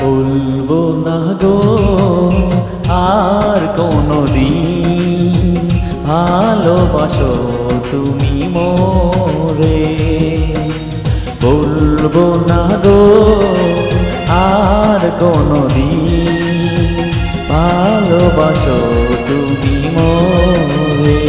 বলবো না গো আর কোনদিন ভালোবাসো তুমি মোরে। বলবো না গো আর কোনদিন ভালোবাসো তুমি মোরে।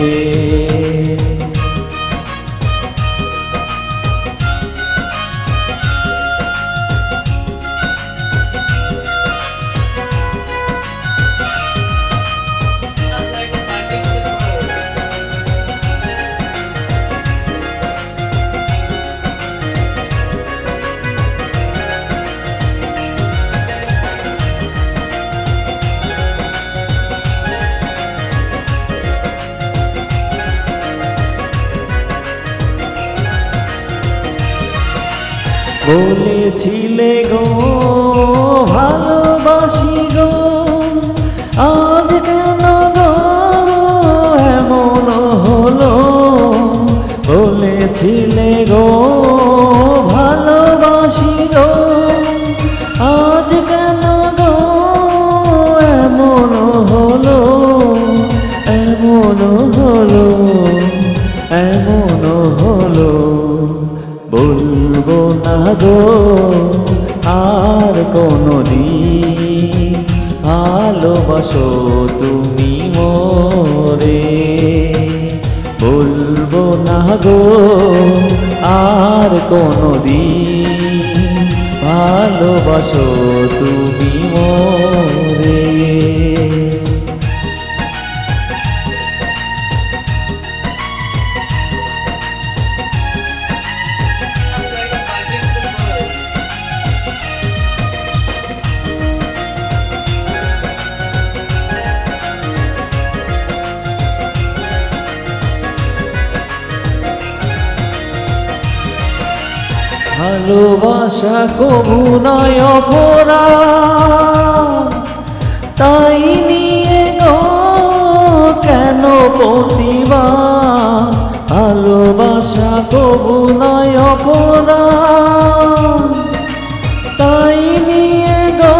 বলেছিলে গো ভালোবাসি গো, আজ কেন গো এমন হলো। বলেছিলে গো ভালোবাসি গো, আজ কেন গো এমন হলো। এমন হলো, এমন হলো। বলবো না গো আর কোনদিন ভালোবাসো তুমি মোরে। বলবো না গো আর কোনদিন ভালোবাসো তুমি মোরে। ভালোবাসা কবু নয় অপরাধ, তাই নিয়ে গো কেন প্রতিবাদ। ভালোবাসা কবু নয় অপরাধ, তাই নিয়ে গো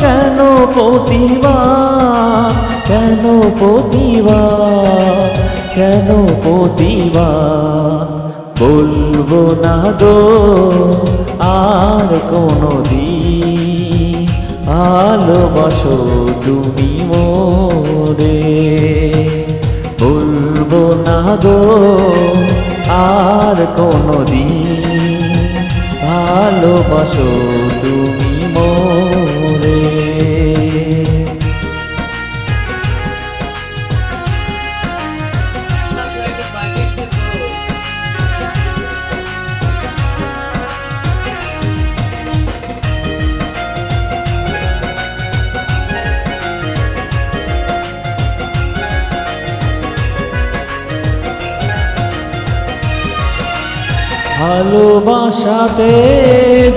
কেন প্রতিবাদ। কেন প্রতিবাদ, কেন প্রতিবাদ। বলবো না গো আর কোনদিন ভালোবাসো তুমি মোরে। বলবো না গো আর কোনদিন ভালোবাসো তুমি মোরে। ভালোবাসাতে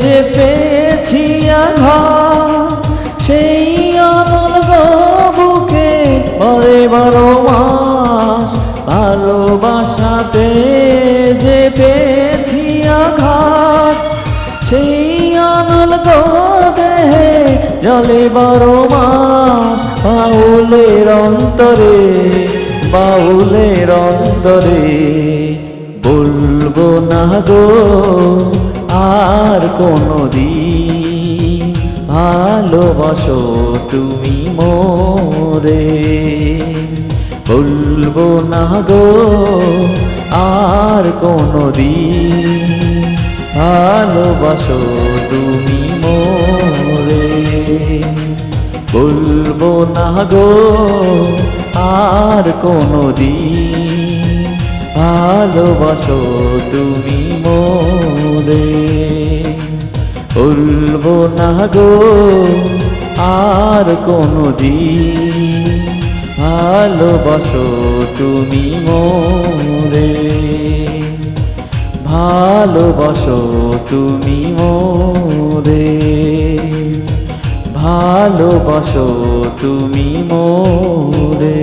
যে পেয়েছি আঘাত, সেই অনল গো বুকে বারে 12 মাস। ভালোবাসাতে যে পেয়েছি আঘাত, সেই অনল গো দেহে জলে 12 মাস। বাউলের অন্তরে, বাউলের অন্তরে। বলবো না গো আর কোনদিন ভালোবাসো তুমি মোরে। বলবো না গো আর কোনদিন ভালোবাসো তুমি মোরে। বলবো না গো আর কোনদিন ভালোবাসো তুমি মোরে। বলবো না গো আর কোনদিন ভালোবাসো তুমি মোরে। ভালোবাসো তুমি মোরে। ভালোবাসো তুমি মোরে।